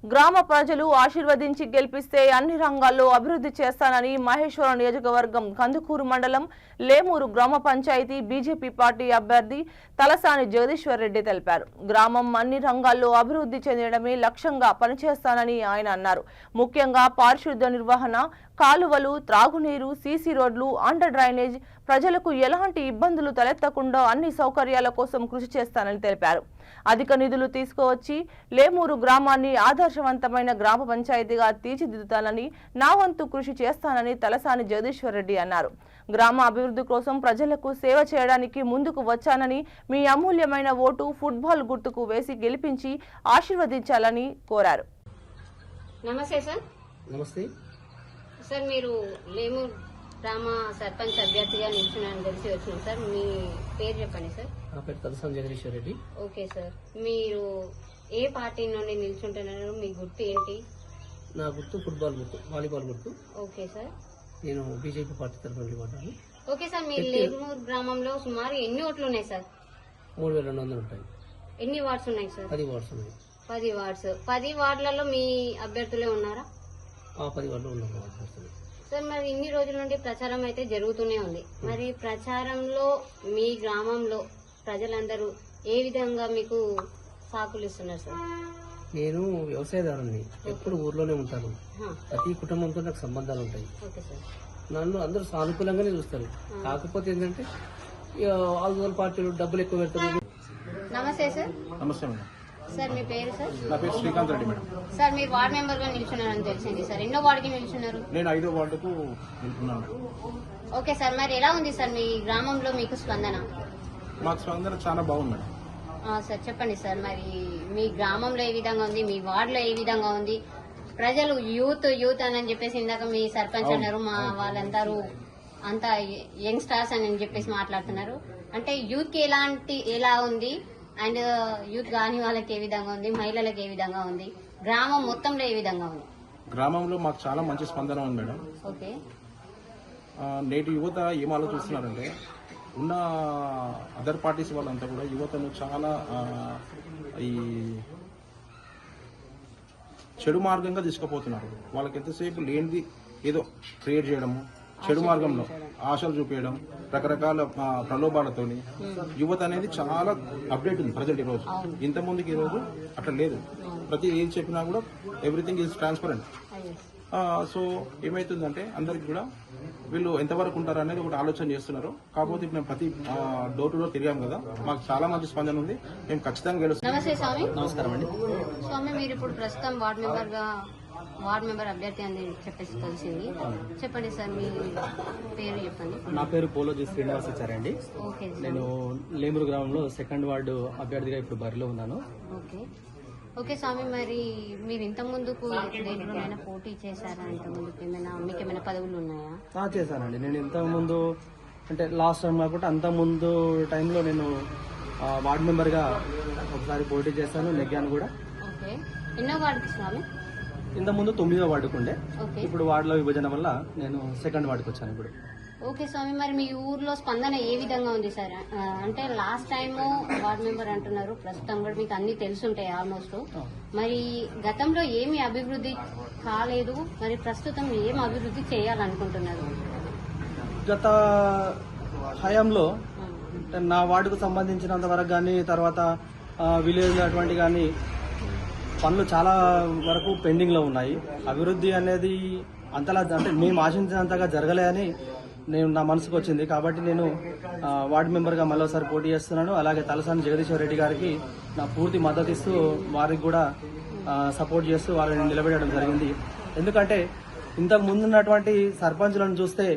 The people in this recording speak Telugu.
గ్రామ ప్రజలు ఆశీర్వదించి గెలిపిస్తే అన్ని రంగాల్లో అభివృద్ధి చేస్తానని మహేశ్వరం నియోజకవర్గం కందుకూరు మండలం లేమూరు గ్రామ పంచాయతీ బీజేపీ పార్టీ అభ్యర్థి తలసాని జగదీశ్వర్ రెడ్డి తెలిపారు. గ్రామం అన్ని రంగాల్లో అభివృద్ధి చెందడమే లక్ష్యంగా పనిచేస్తానని ఆయన అన్నారు. ముఖ్యంగా పారిశుద్ధ్య నిర్వహణ, కాలువలు, త్రాగునీరు, సీసీ రోడ్లు, అండర్ డ్రైనేజ్, ప్రజలకు ఎలాంటి ఇబ్బందులు తలెత్తకుండా అన్ని సౌకర్యాల కోసం కృషి చేస్తానని తెలిపారు. అధిక నిధులు తీసుకువచ్చి లేమూరు గ్రామాన్ని ఆదర్శవంతమైన గ్రామ పంచాయతీగా తీర్చిదిద్దుతానని, నా వంతు కృషి చేస్తానని తలసాని జగదీశ్వర్ రెడ్డి అన్నారు. గ్రామ అభివృద్ధి కోసం ప్రజలకు సేవ చేయడానికి ముందుకు వచ్చానని, మీ అమూల్యమైన ఓటు ఫుట్బాల్ గుర్తుకు వేసి గెలిపించి ఆశీర్వదించాలని కోరారు. నమస్తే సార్. నమస్తే సార్, మీరు లేమూరు గ్రామ సర్పంచ్ అభ్యర్థిగా నిల్చున్నారని తెలిసి వచ్చినాం సార్. మీ పేరు చెప్పండి సార్. నా పేరు తలసాని జగదీశ్వర్ రెడ్డి. ఓకే సార్, మీరు ఏ పార్టీ నుండి నిల్చుంటున్నారు? మీ గుర్తు ఏంటి? నా గుర్తు ఫుట్బాల్ గుర్తు, వాలీబాల్ గుర్తు. Okay sir. నేను బీజేపీ పార్టీ తరఫున నిలబడ్డాను. ఓకే సార్, మీ లేమూరు గ్రామంలో సుమారు ఎన్ని ఓట్లు ఉన్నాయి సార్? 3200 ఉంటాయి. ఎన్ని వార్డ్స్ ఉన్నాయి సార్? 10 వార్డ్స్ ఉన్నాయి. 10 వార్డ్స్. 10 వార్డులలో మీ అభ్యర్థులే ఉన్నారా? 10 వార్డులు ఉన్నారు. సార్, మరి ఇన్ని రోజుల నుండి ప్రచారం అయితే జరుగుతూనే ఉంది. మరి ప్రచారంలో మీ గ్రామంలో ప్రజలందరూ ఏ విధంగా మీకు సాకులు ఇస్తున్నారు సార్? నేను వ్యవసాయదారుని, ఎప్పుడు ఊర్లోనే ఉంటాను. ప్రతి కుటుంబంతో నాకు సంబంధాలు ఉంటాయి. Okay sir. నన్ను అందరూ సానుకూలంగానే చూస్తారు. కాకపోతే ఏంటంటే ఆల్ పార్టీలు డబ్బులు ఎక్కువ పెడతారు. నమస్తే సార్. నమస్తే మేడం. సార్, మీ పేరు సార్? నా పేరు శ్రీకాంత్ రెడ్డి మేడం. సార్, మీరు వార్డ్ మెంబర్ గా నిల్చున్నారని తెలిసింది సార్. ఎన్నో వార్డుకి నిల్చున్నారు? నేను 5వ వార్డుకు వెళ్తున్నాను. ఓకే సార్, మరి ఎలా ఉంది సార్ మీ గ్రామంలో మీకు స్పందన? మాకు స్పందన చాలా బాగుంది మేడం. సార్ చెప్పండి సార్, మరి మీ గ్రామంలో ఏ విధంగా ఉంది, మీ వార్డులో ఏ విధంగా ఉంది? ప్రజలు యూత్ అని చెప్పేసి ఇందాక మీ సర్పంచ్ అన్నారు, మా వాళ్ళందరూ అంతా యంగ్స్టర్స్ అని చెప్పేసి మాట్లాడుతున్నారు. అంటే యూత్ కి ఎలా ఉంది, అండ్ యూత్ కాని వాళ్ళకి ఏ విధంగా ఉంది, మహిళలకు ఏ విధంగా ఉంది, గ్రామం మొత్తంలో ఏ విధంగా ఉంది? గ్రామంలో మాకు చాలా మంచి స్పందన ఉంది మేడం. ఓకే. నేటి యువత ఏం ఆలోచిస్తున్నారంటే, ఉన్న అదర్ పార్టీస్ వాళ్ళంతా కూడా యువతను చాలా ఈ చెడు మార్గంగా తీసుకుపోతున్నారు. వాళ్ళకి ఎంతసేపు లేనిది ఏదో క్రియేట్ చేయడము, చెడు మార్గంలో ఆశలు చూపించడం, రకరకాల ప్రలోభాలతోని యువత అనేది చాలా అప్డేట్ ఉంది ప్రజెంట్. ఈరోజు ఇంతకుముందుకి ఈరోజు అట్లా లేదు. ప్రతి ఏం చెప్పినా కూడా ఎవ్రీథింగ్ ఈజ్ ట్రాన్స్పరెంట్. సో ఏమైతుందంటే అందరికి కూడా వీళ్ళు ఎంతవరకు ఉంటారు అనేది ఒకటి ఆలోచన చేస్తున్నారు. కాకపోతే ఇప్పుడు మేము ప్రతి డోర్ టు డోర్ తిరిగాం కదా, మాకు చాలా మంచి స్పందన ఉంది. మేము ఖచ్చితంగా గెలుస్తాం. నమస్తే స్వామి. నమస్కారం అండి. స్వామి, మీరు ఇప్పుడు ప్రస్తుతం వార్డ్ మెంబర్ అభ్యర్థి అని చెప్పేసి తెలిసింది. చెప్పండి సార్, మీ పేరు చెప్పండి. నా పేరు పోలోజీ శ్రీనివాసాచార్య. ఓకే. నేను లేమూరు గ్రామంలో 2nd వార్డు అభ్యర్థిగా ఇప్పుడు బరిలో ఉన్నాను. ఓకే. ఓకే స్వామి, మరి మీరు ఇంత ముందుకు దేనిలోనైనా పోటీ చేశారా? ఇంత ముందుకు మీకు ఏమైనా పదవులు ఉన్నాయా? చేశానండి. నేను ఇంతకుముందు అంటే లాస్ట్ టైం కాకుండా అంత ముందు టైంలో నేను వార్డు మెంబర్గా ఒకసారి పోటీ చేశాను, నెగ్గాను కూడా. ఓకే. ఎన్నో వార్డుకి స్వామి? ఇంతకుముందు 9వ వార్డుకు ఉండే. ఓకే. ఇప్పుడు వార్డులో విభజన వల్ల నేను 2nd వార్డుకి వచ్చాను ఇప్పుడు. ఓకే స్వామి, మరి మీ ఊర్లో స్పందన ఏ విధంగా ఉంది సార్? అంటే లాస్ట్ టైం వార్డ్ మెంబర్ అంటున్నారు, ప్రస్తుతం కూడా మీకు అన్ని తెలుసుంటాయి ఆల్మోస్ట్. మరి గతంలో ఏమి అభివృద్ధి కాలేదు, మరి ప్రస్తుతం ఏం అభివృద్ధి చేయాలనుకుంటున్నారు? గత హయాంలో నా వార్డుకు సంబంధించినంత వరకు కానీ, తర్వాత విలేజ్ అటువంటి కానీ పనులు చాలా వరకు పెండింగ్ లో ఉన్నాయి. అభివృద్ధి అనేది అంతలా అంటే మేము ఆశించినంతగా జరగలే అని నా మనసుకు వచ్చింది. కాబట్టి నేను వార్డు మెంబర్గా మరోసారి పోటీ చేస్తున్నాను. అలాగే తలసాని జగదీశ్వర్ రెడ్డి గారికి నా పూర్తి మద్దతు ఇస్తూ వారికి కూడా సపోర్ట్ చేస్తూ వారిని నిలబెట్టడం జరిగింది. ఎందుకంటే ఇంతకు ముందున్నటువంటి సర్పంచులను చూస్తే